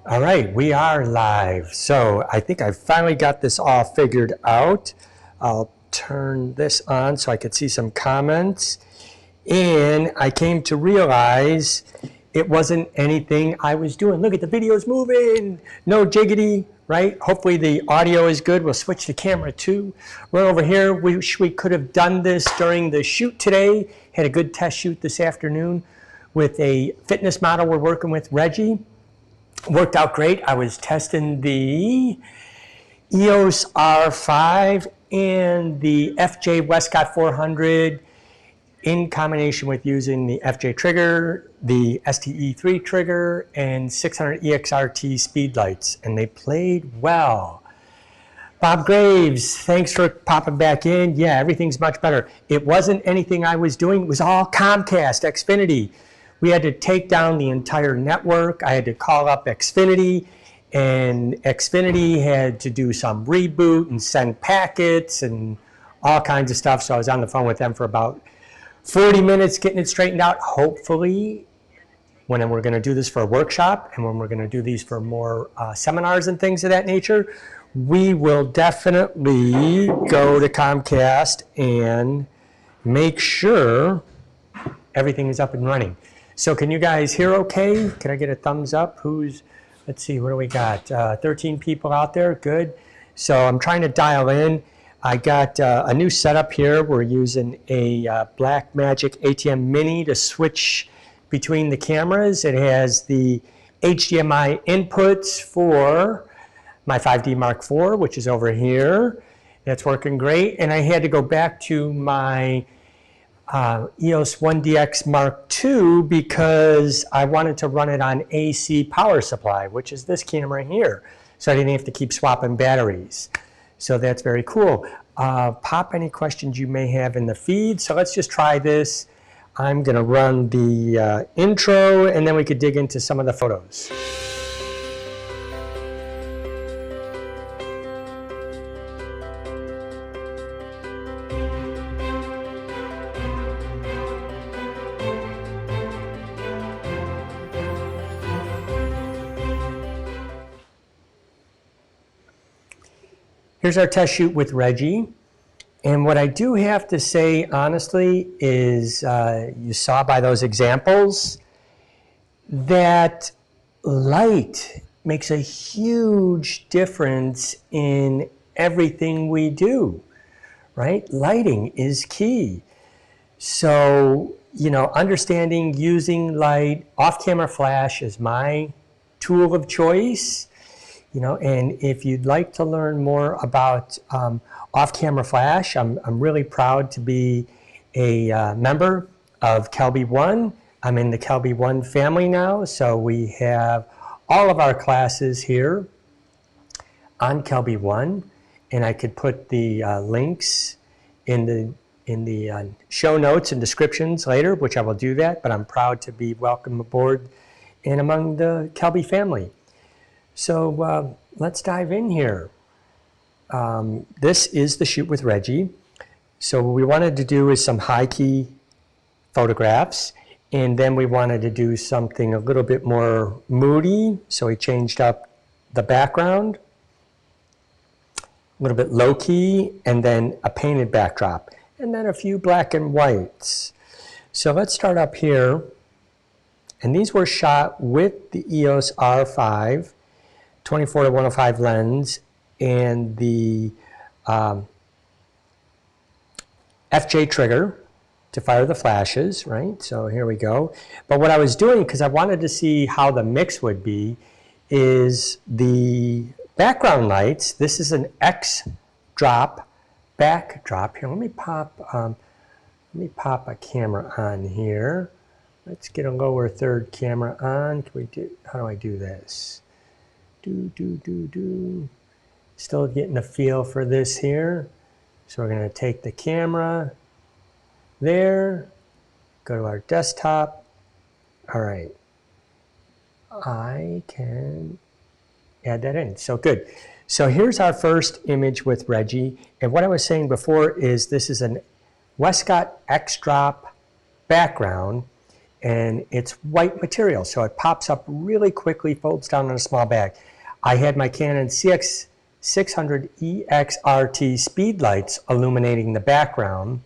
All right, we are live. So I think I finally got this all figured out. I'll turn this on so I could see some comments. And I came to realize it wasn't anything I was doing. Look at the video's moving. No jiggity, right? Hopefully the audio is good. We'll switch to camera 2. We're over here. Wish we could have done this during the shoot today. Had a good test shoot this afternoon with a fitness model we're working with, Reggie. Worked out great. I was testing the EOS R5 and the FJ Westcott 400 in combination with using the FJ trigger, the STE3 trigger, and 600 EXRT Speedlites, and they played well. Bob Graves, thanks for popping back in. Yeah, everything's much better. It wasn't anything I was doing. It was all Comcast, Xfinity. We had to take down the entire network. I had to call up Xfinity, and Xfinity had to do some reboot and send packets and all kinds of stuff. So I was on the phone with them for about 40 minutes getting it straightened out. Hopefully, when we're going to do this for a workshop and when we're going to do these for more seminars and things of that nature, we will definitely go to Comcast and make sure everything is up and running. So can you guys hear okay? Can I get a thumbs up? Let's see, what do we got? 13 people out there, good. So I'm trying to dial in. I got a new setup here. We're using a Blackmagic ATM Mini to switch between the cameras. It has the HDMI inputs for my 5D Mark IV, which is over here. That's working great. And I had to go back to my EOS 1DX Mark II because I wanted to run it on AC power supply, which is this camera here. So I didn't have to keep swapping batteries. So that's very cool. Pop any questions you may have in the feed. So let's just try this. I'm going to run the intro, and then we could dig into some of the photos. Here's our test shoot with Reggie. And what I do have to say, honestly, is you saw by those examples that light makes a huge difference in everything we do, right? Lighting is key. So, you know, understanding using light, off-camera flash is my tool of choice. You know, and if you'd like to learn more about off-camera flash, I'm really proud to be a member of Kelby One. I'm in the Kelby One family now, so we have all of our classes here on Kelby One, and I could put the links in the show notes and descriptions later, which I will do that. But I'm proud to be welcome aboard and among the Kelby family. So let's dive in here. This is the shoot with Reggie. So what we wanted to do is some high key photographs, and then we wanted to do something a little bit more moody. So we changed up the background, a little bit low key, and then a painted backdrop, and then a few black and whites. So let's start up here. And these were shot with the EOS R5. 24-105 lens and the FJ trigger to fire the flashes, right? So here we go. But what I was doing, because I wanted to see how the mix would be, is the background lights. This is an X drop backdrop. Here, let me pop a camera on here. Let's get a lower third camera on. How do I do this? Still getting a feel for this here. So we're going to take the camera there, go to our desktop. All right. I can add that in. So good. So here's our first image with Reggie. And what I was saying before is this is an Westcott X drop background. and it's white material, so it pops up really quickly, folds down in a small bag. I had my Canon CX600EX RT Speedlites illuminating the background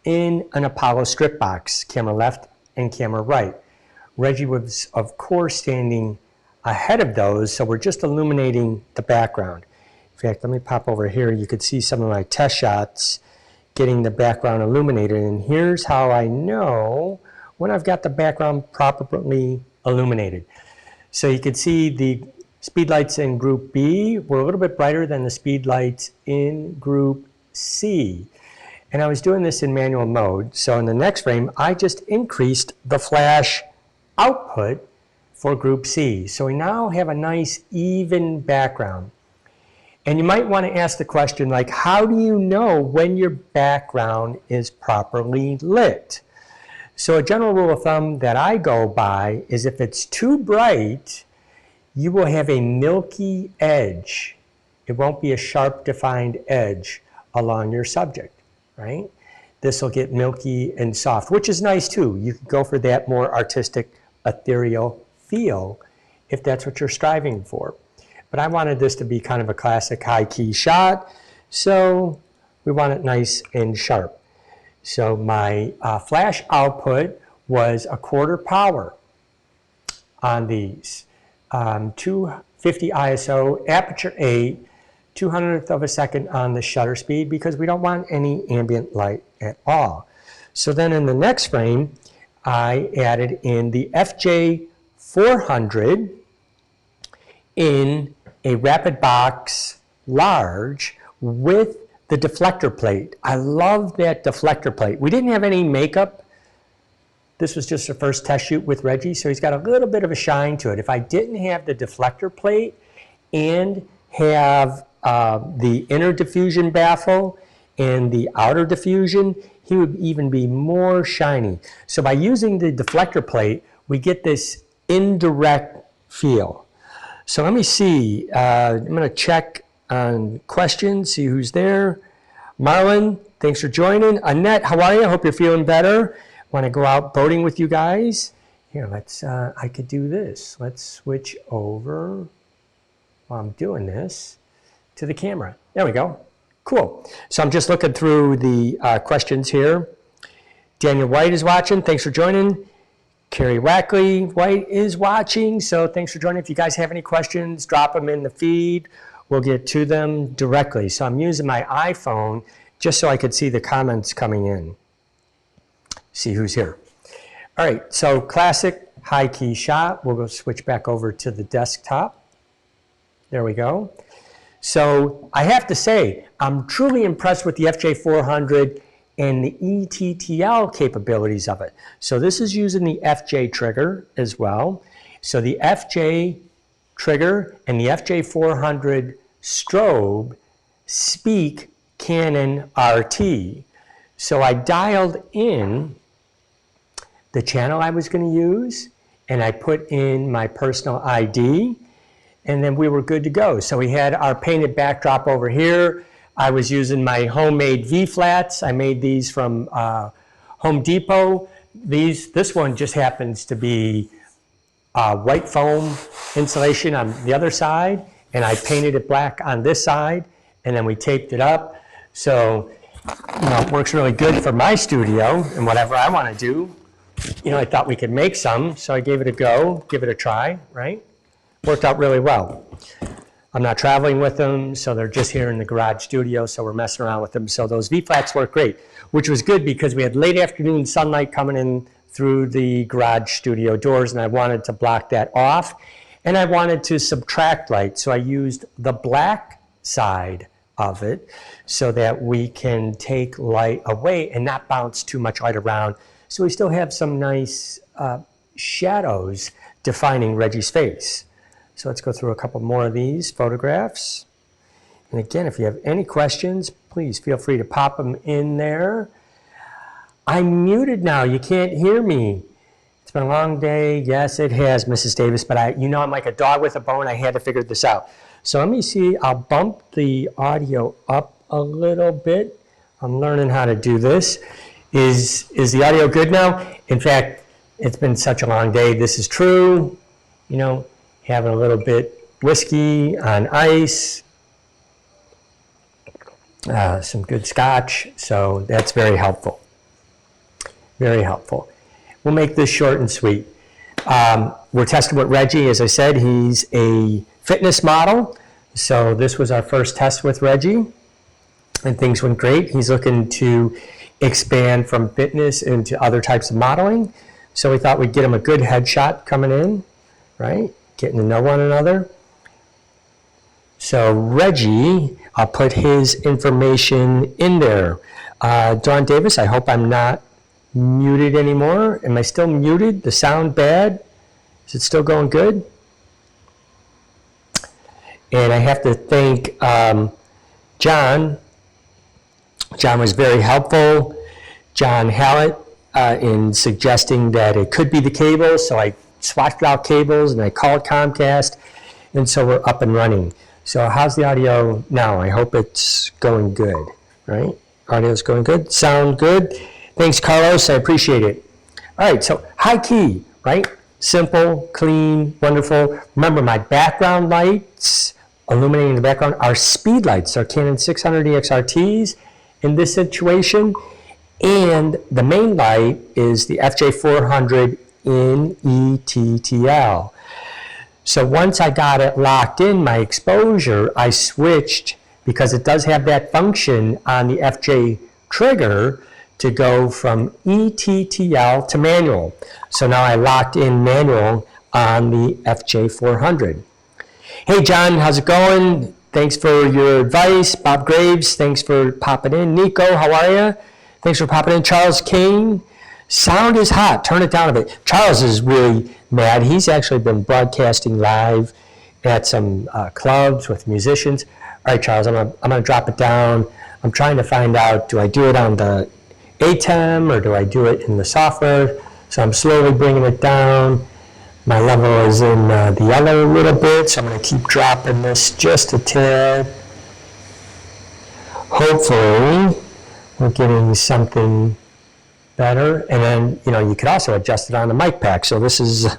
in an Apollo strip box, camera left and camera right. Reggie was, of course, standing ahead of those, so we're just illuminating the background. In fact, let me pop over here. You could see some of my test shots getting the background illuminated, and here's how I know when I've got the background properly illuminated. So you could see the speedlights in group B were a little bit brighter than the speedlights in group C. And I was doing this in manual mode, so in the next frame I just increased the flash output for group C. So we now have a nice even background. And you might want to ask the question, like, how do you know when your background is properly lit? So a general rule of thumb that I go by is if it's too bright, you will have a milky edge. It won't be a sharp defined edge along your subject, right? This will get milky and soft, which is nice too. You can go for that more artistic, ethereal feel if that's what you're striving for. But I wanted this to be kind of a classic high-key shot, so we want it nice and sharp. So my flash output was 1/4 power on these. 250 ISO, aperture 8, 200th of a second on the shutter speed because we don't want any ambient light at all. So then in the next frame, I added in the FJ-400 in a rapid box large with the deflector plate. I love that deflector plate. We didn't have any makeup. This was just the first test shoot with Reggie, so he's got a little bit of a shine to it. If I didn't have the deflector plate and have the inner diffusion baffle and the outer diffusion, he would even be more shiny. So by using the deflector plate, we get this indirect feel. So let me see, I'm going to check on questions, see who's there. Marlon, thanks for joining. Annette, how are you? I hope you're feeling better. Want to go out boating with you guys? Here, let's, I could do this. Let's switch over while I'm doing this to the camera. There we go. Cool. So I'm just looking through the questions here. Daniel White is watching. Thanks for joining. Carrie Wackley White is watching, so thanks for joining. If you guys have any questions, drop them in the feed. We'll get to them directly. So I'm using my iPhone just so I could see the comments coming in. See who's here. All right, so classic high key shot. We'll go switch back over to the desktop. There we go. So I have to say, I'm truly impressed with the FJ-400 and the ETTL capabilities of it. So this is using the FJ trigger as well. So the FJ trigger and the FJ-400 strobe speak Canon RT. So I dialed in the channel I was going to use, and I put in my personal ID, and then we were good to go. So we had our painted backdrop over here. I was using my homemade V-flats. I made these from Home Depot. This one just happens to be white foam insulation on the other side, and I painted it black on this side, and then we taped it up. So, you know, it works really good for my studio and whatever I want to do. You know, I thought we could make some, so I gave it a go, give it a try, right? Worked out really well. I'm not traveling with them, so they're just here in the garage studio, so we're messing around with them. So those V-flats work great, which was good because we had late afternoon sunlight coming in through the garage studio doors, and I wanted to block that off. And I wanted to subtract light, so I used the black side of it so that we can take light away and not bounce too much light around. So we still have some nice shadows defining Reggie's face. So let's go through a couple more of these photographs. And again, if you have any questions, please feel free to pop them in there. I'm muted now. You can't hear me. It's been a long day. Yes, it has, Mrs. Davis, but you know I'm like a dog with a bone. I had to figure this out. So let me see. I'll bump the audio up a little bit. I'm learning how to do this. Is the audio good now? In fact, It's been such a long day. This is true. You know, having a little bit whiskey on ice, some good scotch. So that's very helpful. Very helpful. We'll make this short and sweet. We're testing with Reggie. As I said, he's a fitness model. So this was our first test with Reggie, and things went great. He's looking to expand from fitness into other types of modeling. So we thought we'd get him a good headshot coming in, right? Getting to know one another. So Reggie, I'll put his information in there. Dawn Davis, I hope I'm not muted anymore. Am I still muted? The sound bad? Is it still going good? And I have to thank John. John was very helpful. John Hallett in suggesting that it could be the cable. So I swatched out cables and I called Comcast. And so we're up and running. So how's the audio now? I hope it's going good, right? Audio's going good. Sound good. Thanks, Carlos. I appreciate it. All right, so high key, right? Simple, clean, wonderful. Remember, my background lights illuminating the background are Speedlites, our Canon 600EX RTs in this situation. And the main light is the FJ-400 in ETTL. So once I got it locked in, my exposure, I switched, because it does have that function on the FJ trigger, to go from ETTL to manual. So now I locked in manual on the FJ-400. Hey John, how's it going? Thanks for your advice. Bob Graves, thanks for popping in. Nico, how are you? Thanks for popping in. Charles King, sound is hot, turn it down a bit. Charles is really mad. He's actually been broadcasting live at some clubs with musicians. All right, Charles, I'm gonna drop it down. I'm trying to find out, do I do it on the ATEM or do I do it in the software? So I'm slowly bringing it down. My level is in the yellow a little bit, so I'm going to keep dropping this just a tad. Hopefully, we're getting something better. And then, you know, you could also adjust it on the mic pack. So this is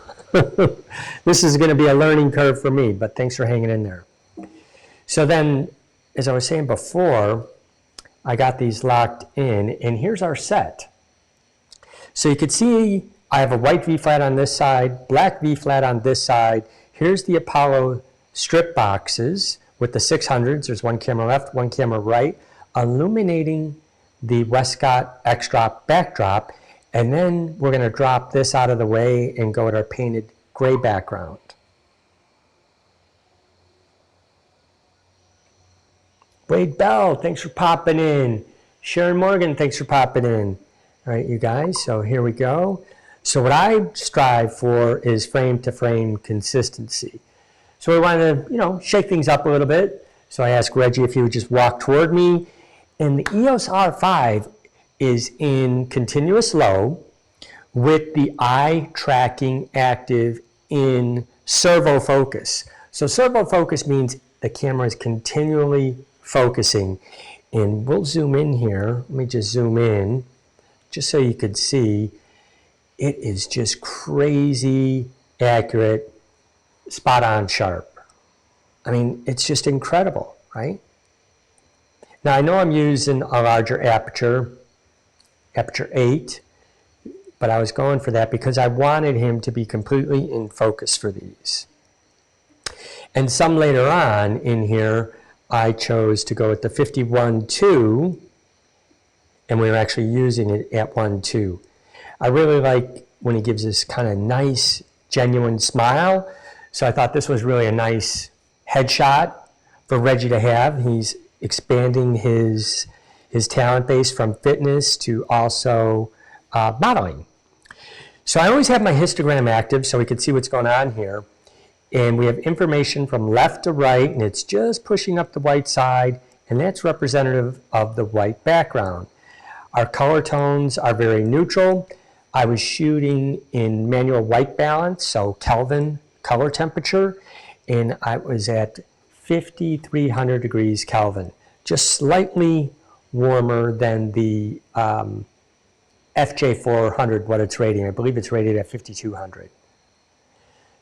this is going to be a learning curve for me, but thanks for hanging in there. So then, as I was saying before, I got these locked in, and here's our set. So you can see I have a white V-flat on this side, black V-flat on this side. Here's the Apollo strip boxes with the 600s. There's one camera left, one camera right, illuminating the Westcott X-drop backdrop. And then we're going to drop this out of the way and go with our painted gray background. Wade Bell, thanks for popping in. Sharon Morgan, thanks for popping in. All right, you guys, so here we go. So what I strive for is frame-to-frame consistency. So we want to, you know, shake things up a little bit. So I asked Reggie if he would just walk toward me. And the EOS R5 is in continuous low with the eye tracking active in Servo Focus. So Servo Focus means the camera is continually focusing. And we'll zoom in here. Let me just zoom in just so you could see. It is just crazy accurate, spot on sharp. I mean, it's just incredible, right? Now I know I'm using a larger aperture, aperture 8, but I was going for that because I wanted him to be completely in focus for these. And some later on in here, I chose to go with the 51.2, and we were actually using it at 1.2. I really like when he gives this kind of nice, genuine smile. So I thought this was really a nice headshot for Reggie to have. He's expanding his talent base from fitness to also modeling. So I always have my histogram active so we can see what's going on here. And we have information from left to right, and it's just pushing up the white side, and that's representative of the white background. Our color tones are very neutral. I was shooting in manual white balance, so Kelvin color temperature, and I was at 5,300 degrees Kelvin, just slightly warmer than the FJ400 what it's rating. I believe it's rated at 5200.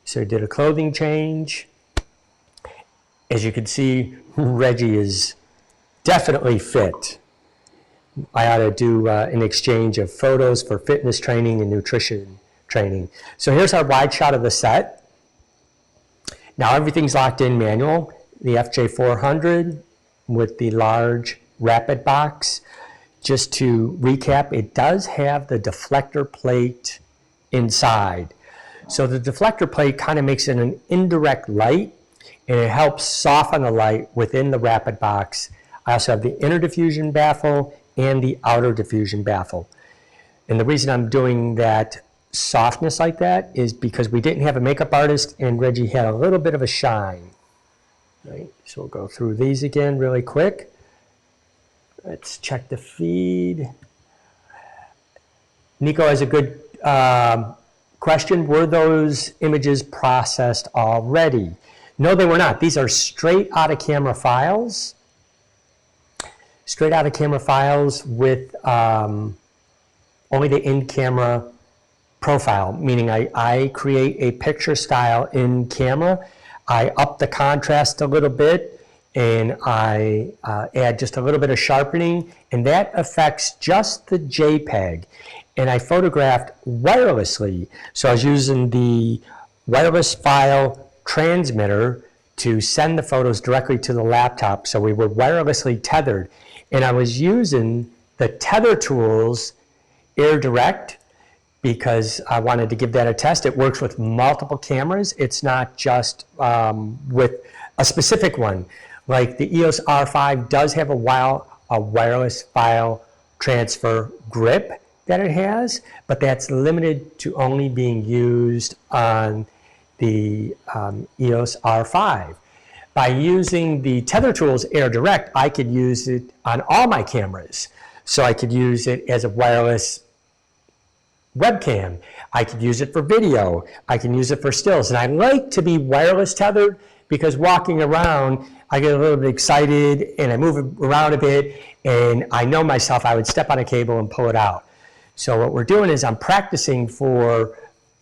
So I did a clothing change. As you can see, Reggie is definitely fit. I ought to do an exchange of photos for fitness training and nutrition training. So here's our wide shot of the set. Now everything's locked in manual. The FJ400 with the large rapid box. Just to recap, it does have the deflector plate inside. So the deflector plate kind of makes it an indirect light, and it helps soften the light within the rapid box. I also have the inner diffusion baffle and the outer diffusion baffle. And the reason I'm doing that softness like that is because we didn't have a makeup artist and Reggie had a little bit of a shine. Right? So we'll go through these again really quick. Let's check the feed. Nico has a good question. Were those images processed already? No, they were not. These are straight out of camera files. Straight out of camera files with only the in-camera profile, meaning I create a picture style in camera. I up the contrast a little bit, and I add just a little bit of sharpening, and that affects just the JPEG. And I photographed wirelessly, so I was using the wireless file transmitter to send the photos directly to the laptop, so we were wirelessly tethered. And I was using the tether tools AirDirect because I wanted to give that a test. It works with multiple cameras. It's not just with a specific one. Like the EOS R5 does have a wireless file transfer grip that it has, but that's limited to only being used on the EOS R5. By using the tether tools AirDirect, I could use it on all my cameras. So I could use it as a wireless webcam. I could use it for video. I can use it for stills. And I like to be wireless tethered because walking around, I get a little bit excited and I move around a bit, and I know myself, I would step on a cable and pull it out. So what we're doing is I'm practicing for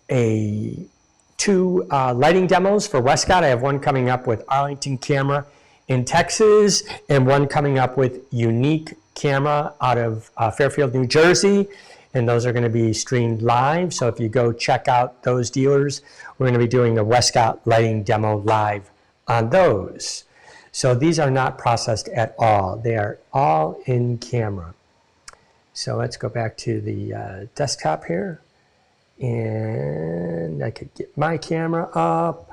two lighting demos for Westcott. I have one coming up with Arlington Camera in Texas and one coming up with Unique Camera out of Fairfield, New Jersey. And those are going to be streamed live. So if you go check out those dealers, we're going to be doing a Westcott lighting demo live on those. So these are not processed at all. They are all in camera. So let's go back to the desktop here. And I could get my camera up.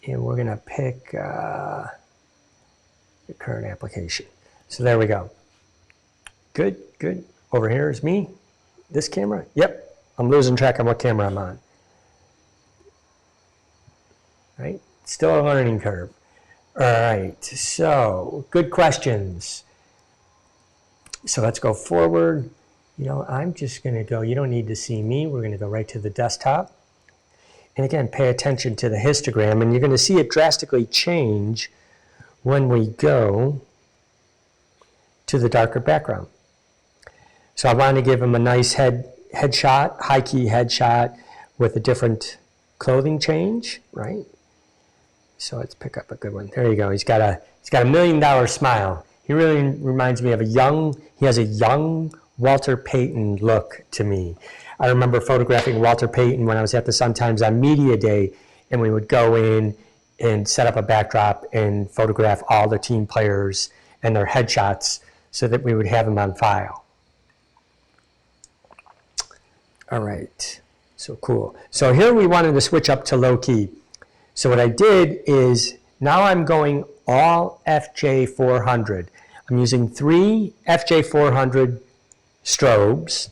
And we're going to pick the current application. So there we go. Good, good. Over here is me. This camera. Yep. I'm losing track of what camera I'm on. Right? Still a learning curve. All right. So good questions. So let's go forward. You know, I'm just going to go, you don't need to see me. We're going to go right to the desktop. And again, pay attention to the histogram. And you're going to see it drastically change when we go to the darker background. So I want to give him a nice headshot, high key headshot with a different clothing change, right? So let's pick up a good one. There you go. He's got a $1 million smile. He really reminds me of he has a young Walter Payton look to me. I remember photographing Walter Payton when I was at the Sun-Times on Media Day, and we would go in and set up a backdrop and photograph all the team players and their headshots so that we would have them on file. All right, so cool. So here we wanted to switch up to low key. So what I did is now I'm going all FJ400. I'm using 3 FJ400 strobes.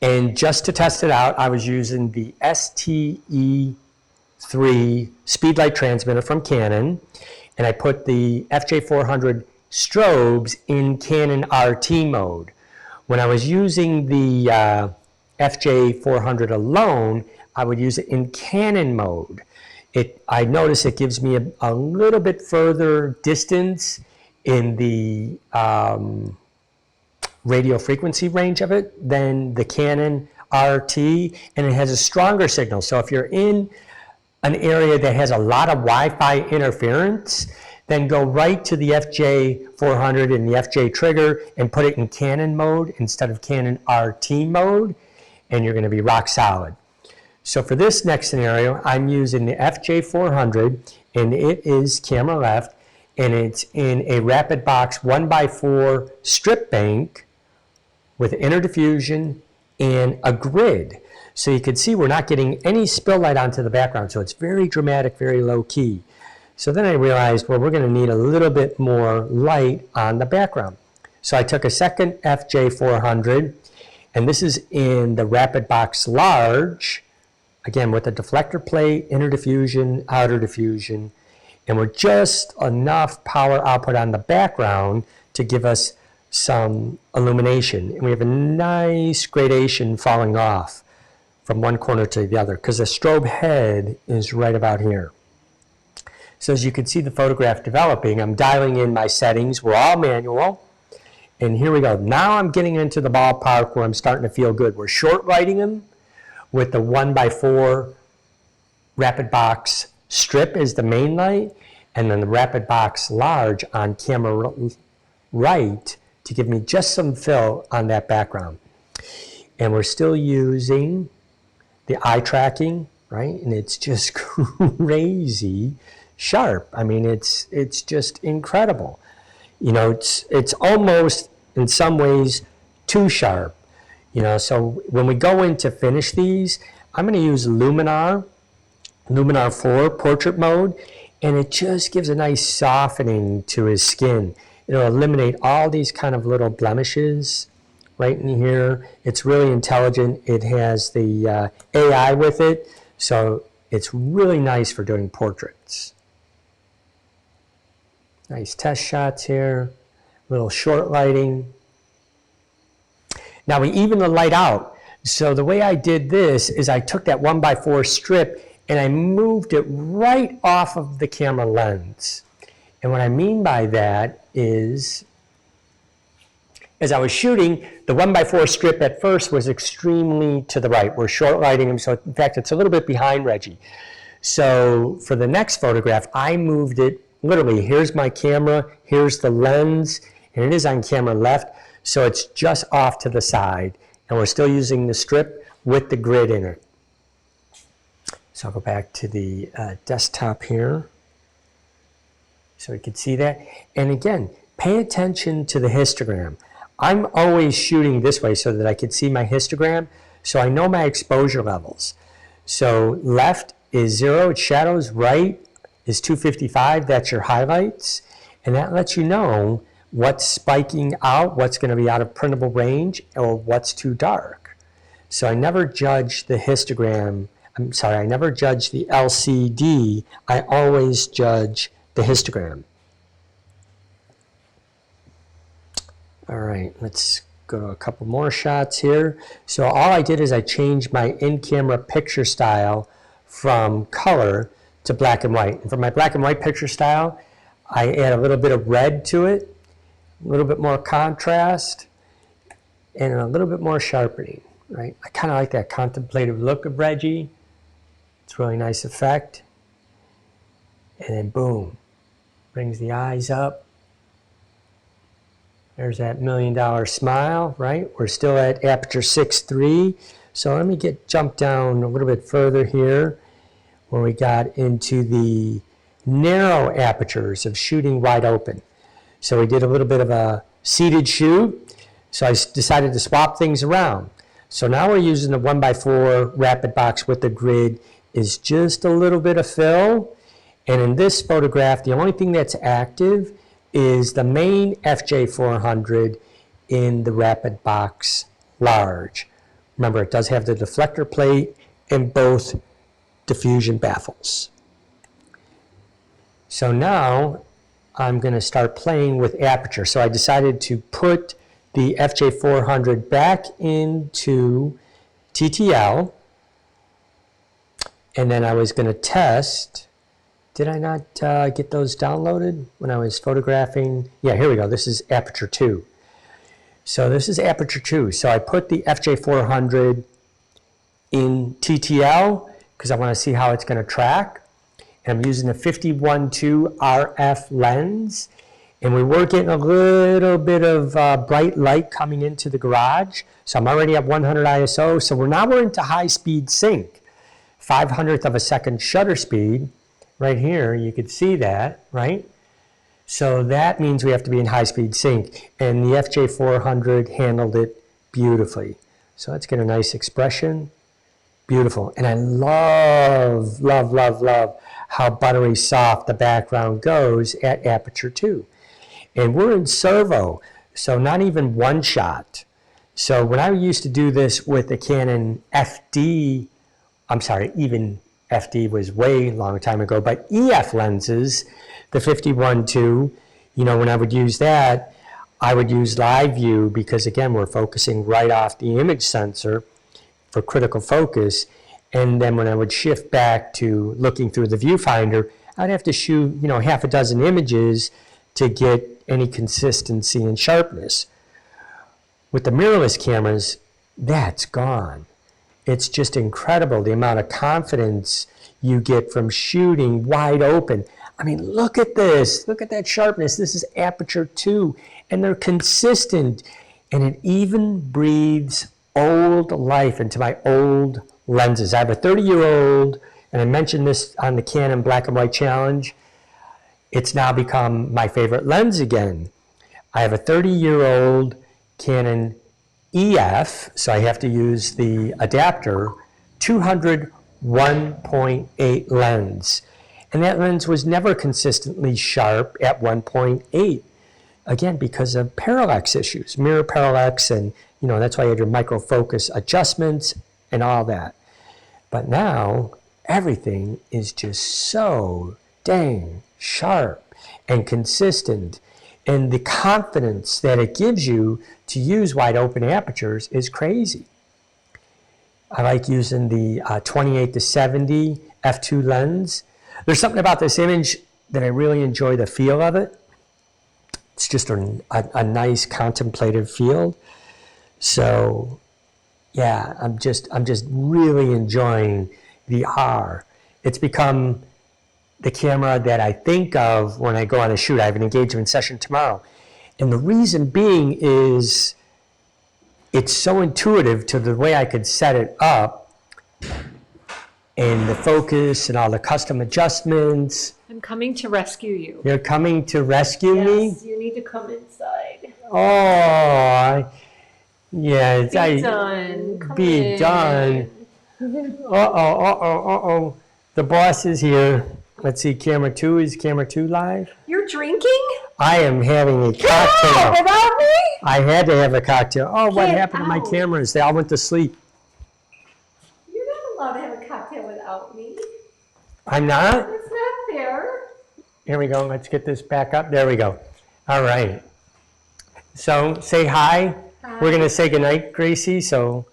And just to test it out, I was using the STE3 Speedlite transmitter from Canon. And I put the FJ400 strobes in Canon RT mode. When I was using the FJ400 alone, I would use it in Canon mode. I notice it gives me a little bit further distance in the radio frequency range of it than the Canon RT, and it has a stronger signal. So if you're in an area that has a lot of Wi-Fi interference, then go right to the FJ400 and the FJ trigger and put it in Canon mode instead of Canon RT mode, and you're going to be rock solid. So for this next scenario, I'm using the FJ400, and it is camera left, and it's in a rapid box 1x4 strip bank with inner diffusion and a grid. So you can see we're not getting any spill light onto the background, so it's very dramatic, very low key. So then I realized, well, we're going to need a little bit more light on the background. So I took a second FJ400, and this is in the rapid box large, again with a deflector plate, inner diffusion, outer diffusion, and we're just enough power output on the background to give us some illumination. And we have a nice gradation falling off from one corner to the other because the strobe head is right about here. So as you can see the photograph developing, I'm dialing in my settings. We're all manual. And here we go. Now I'm getting into the ballpark where I'm starting to feel good. We're short lighting them with the 1x4 rapid box strip is the main light, and then the rapid box large on camera right to give me just some fill on that background. And we're still using the eye tracking, right? And it's just crazy sharp. I mean, it's just incredible. You know, it's almost in some ways too sharp. You know, so when we go in to finish these, I'm going to use Luminar 4 portrait mode, and it just gives a nice softening to his skin. It'll eliminate all these kind of little blemishes right in here. It's really intelligent. It has the AI with it, so it's really nice for doing portraits. Nice test shots here, little short lighting. Now we even the light out. So the way I did this is I took that 1x4 strip and I moved it right off of the camera lens. And what I mean by that is, as I was shooting, the 1x4 strip at first was extremely to the right. We're short lighting him, so in fact it's a little bit behind Reggie. So for the next photograph, I moved it literally, here's my camera, here's the lens, and it is on camera left, so it's just off to the side. And we're still using the strip with the grid in it. So I'll go back to the desktop here so we can see that. And again, pay attention to the histogram. I'm always shooting this way so that I can see my histogram, so I know my exposure levels. So left is 0, it's shadows, right is 255, that's your highlights, and that lets you know what's spiking out, what's going to be out of printable range, or what's too dark. So I never judge the histogram, I never judge the LCD, I always judge the histogram. All right, let's go to a couple more shots here. So all I did is I changed my in-camera picture style from color to black and white. And for my black and white picture style, I add a little bit of red to it, a little bit more contrast, and a little bit more sharpening, right? I kind of like that contemplative look of Reggie. It's a really nice effect. And then boom, brings the eyes up. There's that $1 million smile, right? We're still at aperture 6.3. So let me jump down a little bit further here where we got into the narrow apertures of shooting wide open. So we did a little bit of a seated shoot. So I decided to swap things around. So now we're using the 1x4 rapid box with the grid is just a little bit of fill. And in this photograph, the only thing that's active is the main FJ400 in the rapid box large. Remember, it does have the deflector plate and both diffusion baffles. So now I'm going to start playing with aperture. So I decided to put the FJ400 back into TTL, and then I was going to test. Did I not get those downloaded when I was photographing? Yeah, here we go. This is aperture 2. So this is aperture 2. So I put the FJ400 in TTL because I want to see how it's going to track. And I'm using a 51.2 RF lens. And we were getting a little bit of bright light coming into the garage. So I'm already at 100 ISO. So now we're into high speed sync. 500th of a second shutter speed. Right here, you could see that, right? So that means we have to be in high speed sync. And the FJ400 handled it beautifully. So let's get a nice expression. Beautiful. And I love, love, love, love how buttery soft the background goes at aperture 2. And we're in servo, so not even one shot. So when I used to do this with the Canon FD, I'm sorry, even FD was way long time ago, but EF lenses, the 51.2, you know, when I would use that, I would use live view because again, we're focusing right off the image sensor for critical focus. And then when I would shift back to looking through the viewfinder, I'd have to shoot, you know, half a dozen images to get any consistency and sharpness. With the mirrorless cameras, that's gone. It's just incredible the amount of confidence you get from shooting wide open. I mean, look at this. Look at that sharpness. This is aperture 2, and they're consistent. And it even breathes old life into my old lenses. I have a 30-year-old, and I mentioned this on the Canon Black and White Challenge. It's now become my favorite lens again. I have a 30-year-old Canon EF, so I have to use the adapter, 200 1.8 lens. And that lens was never consistently sharp at 1.8. Again, because of parallax issues, mirror parallax, and you know, that's why you had your micro focus adjustments and all that. But now everything is just so dang sharp and consistent. And the confidence that it gives you to use wide open apertures is crazy. I like using the 28 to 70 f2 lens. There's something about this image that I really enjoy the feel of it. It's just a nice contemplative feel. So yeah, I'm just really enjoying the R. It's become the camera that I think of when I go on a shoot. I have an engagement session tomorrow. And the reason being is it's so intuitive to the way I could set it up and the focus and all the custom adjustments. I'm coming to rescue you. You're coming to rescue me? Yes, you need to come inside. Oh, yeah. Be done. Come be in. done. Uh-oh. The boss is here. Let's see, camera 2. Is camera 2 live? You're drinking? I am having a cocktail. No, without me? I had to have a cocktail. Oh, what Get happened to my out. cameras? They all went to sleep. You're not allowed to have a cocktail without me. I'm not? That's not fair. Here we go. Let's get this back up. There we go. All right. So say hi. Hi. We're going to say goodnight, Gracie. So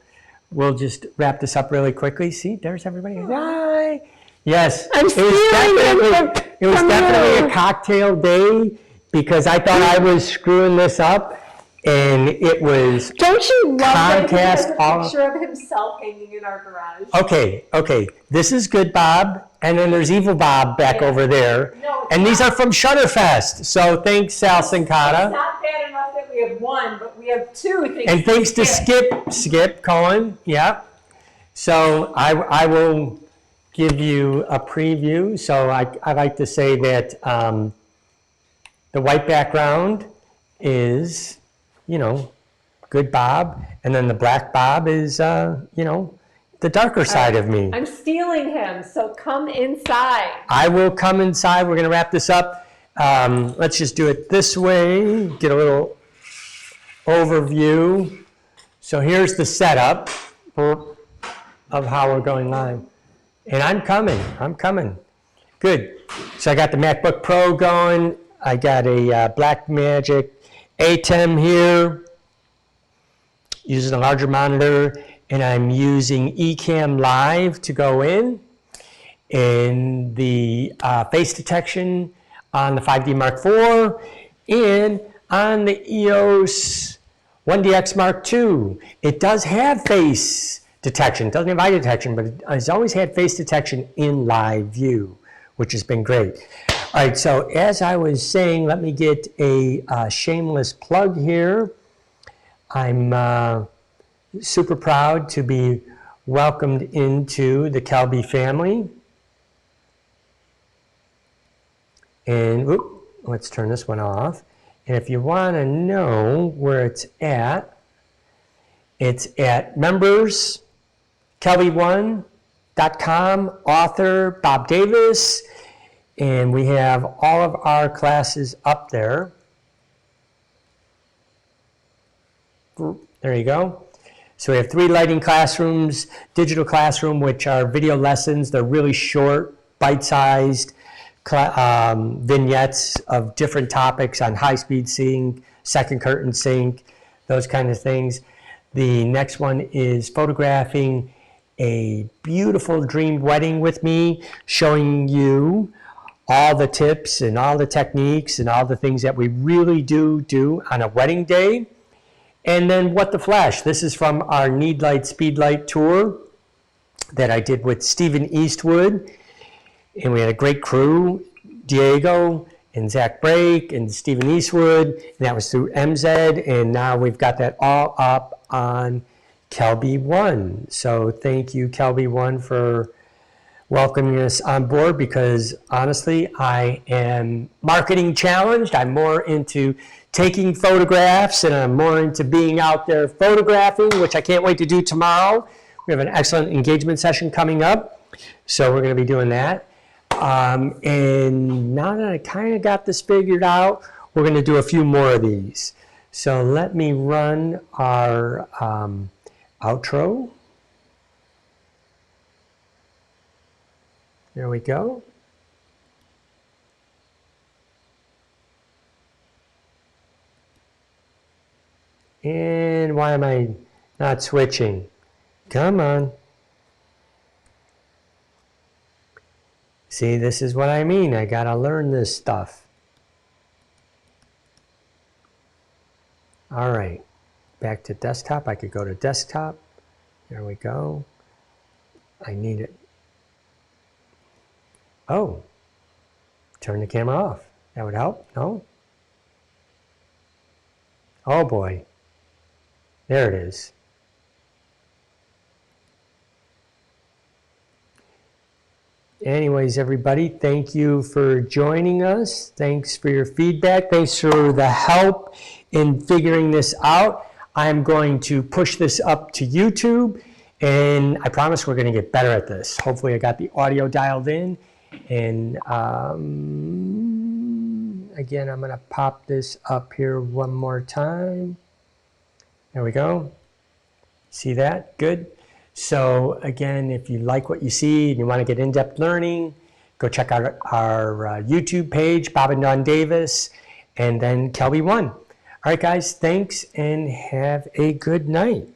we'll just wrap this up really quickly. See, there's everybody. Hi. Yes. I'm it was definitely a cocktail day because I thought I was screwing this up. And it was Don't you love that he has a all- picture of himself hanging in our garage? Okay. This is good Bob, and then there's Evil Bob back over there. No, And these are from Shutterfest. So thanks, Sal It's Sincata. not bad enough that we have one, but we have two. And thanks to Skip Cohen. Yeah. So I will give you a preview. So I like to say that the white background is, you know, good Bob, and then the black Bob is, you know, the darker side of me. I'm stealing him, so come inside. I will come inside. We're going to wrap this up. Let's just do it this way, get a little overview. So here's the setup of how we're going live. And I'm coming. Good. So I got the MacBook Pro going. I got a Blackmagic ATEM here, using a larger monitor, and I'm using Ecamm Live to go in, and the face detection on the 5D Mark IV, and on the EOS 1DX Mark II. It does have face detection. It doesn't have eye detection, but it has always had face detection in live view, which has been great. All right, so as I was saying, let me get a shameless plug here. I'm super proud to be welcomed into the Kelby family. And let's turn this one off. And if you want to know where it's at members, kelby1.com, author Bob Davis, and we have all of our classes up there. There you go. So we have 3 lighting classrooms, digital classroom, which are video lessons. They're really short, bite-sized vignettes of different topics on high-speed sync, second curtain sync, those kind of things. The next one is photographing a beautiful dream wedding with me, showing you all the tips and all the techniques and all the things that we really do on a wedding day. And then What the Flash. This is from our Needlight Speedlight tour that I did with Stephen Eastwood. And we had a great crew, Diego and Zach Brake and Stephen Eastwood. And that was through MZ. And now we've got that all up on Kelby One. So thank you, Kelby One, for welcoming us on board, because honestly, I am marketing challenged. I'm more into taking photographs, and I'm more into being out there photographing, which I can't wait to do tomorrow. We have an excellent engagement session coming up, so we're going to be doing that. And now that I kind of got this figured out, we're going to do a few more of these. So let me run our outro. There we go. And why am I not switching? Come on. See, this is what I mean. I gotta learn this stuff. All right, back to desktop. I could go to desktop. There we go. I need it. Oh, turn the camera off. That would help, no? Oh boy. There it is. Anyways, everybody, thank you for joining us. Thanks for your feedback. Thanks for the help in figuring this out. I'm going to push this up to YouTube, and I promise we're going to get better at this. Hopefully I got the audio dialed in. And again, I'm going to pop this up here one more time. There we go. See that? Good. So again, if you like what you see and you want to get in-depth learning, go check out our YouTube page, Bob and Dawn Davis, and then Kelby One. All right, guys, thanks and have a good night.